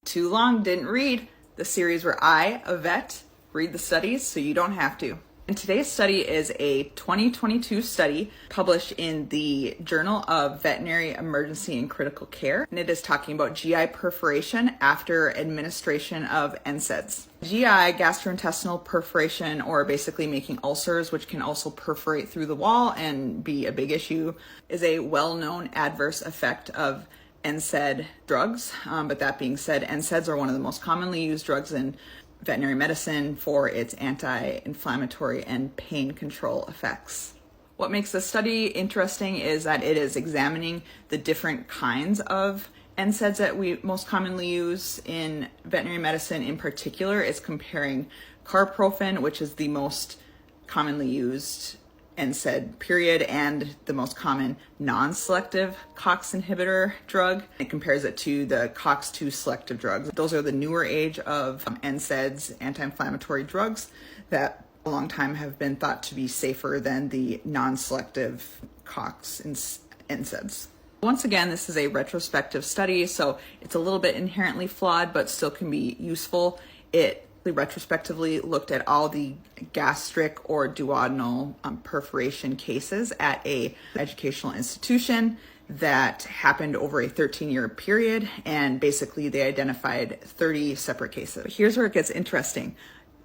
Too long, didn't read. The series where I, a vet, read the studies so you don't have to. And today's study is a 2022 study published in the Journal of Veterinary Emergency and Critical Care. And it is talking about GI perforation after administration of NSAIDs. GI, gastrointestinal perforation, or basically making ulcers, which can also perforate through the wall and be a big issue, is a well-known adverse effect of NSAID drugs. But that being said, NSAIDs are one of the most commonly used drugs in veterinary medicine for its anti-inflammatory and pain control effects. What makes this study interesting is that it is examining the different kinds of NSAIDs that we most commonly use in veterinary medicine. In particular, it's comparing carprofen, which is the most commonly used NSAID period and the most common non-selective COX inhibitor drug. It compares it to the COX-2 selective drugs. Those are the newer age of NSAIDs, anti-inflammatory drugs, that a long time have been thought to be safer than the non-selective COX NSAIDs. Once again, this is a retrospective study, so it's a little bit inherently flawed, but still can be useful. It retrospectively looked at all the gastric or duodenal perforation cases at a educational institution that happened over a 13-year period, and basically they identified 30 separate cases. But here's where it gets interesting.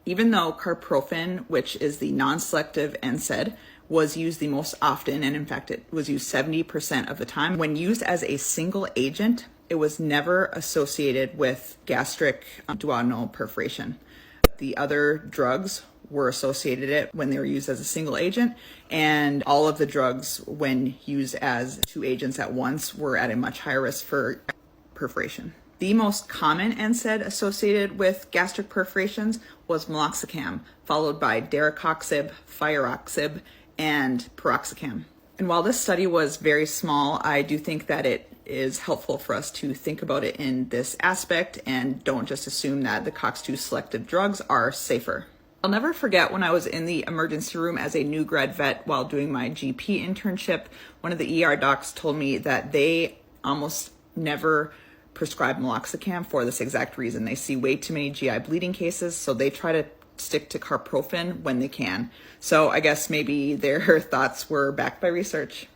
Even though carprofen, which is the non-selective NSAID, was used the most often, and in fact it was used 70% of the time, when used as a single agent, it was never associated with gastric duodenal perforation. The other drugs were associated it when they were used as a single agent, and all of the drugs when used as two agents at once were at a much higher risk for perforation. The most common NSAID associated with gastric perforations was meloxicam, followed by daracoxib, firoxib, and piroxicam. And while this study was very small, I do think that it is helpful for us to think about it in this aspect and don't just assume that the COX-2 selective drugs are safer. I'll never forget when I was in the emergency room as a new grad vet while doing my GP internship, one of the ER docs told me that they almost never prescribe meloxicam for this exact reason. They see way too many GI bleeding cases, so they try to stick to carprofen when they can. So I guess maybe their thoughts were backed by research.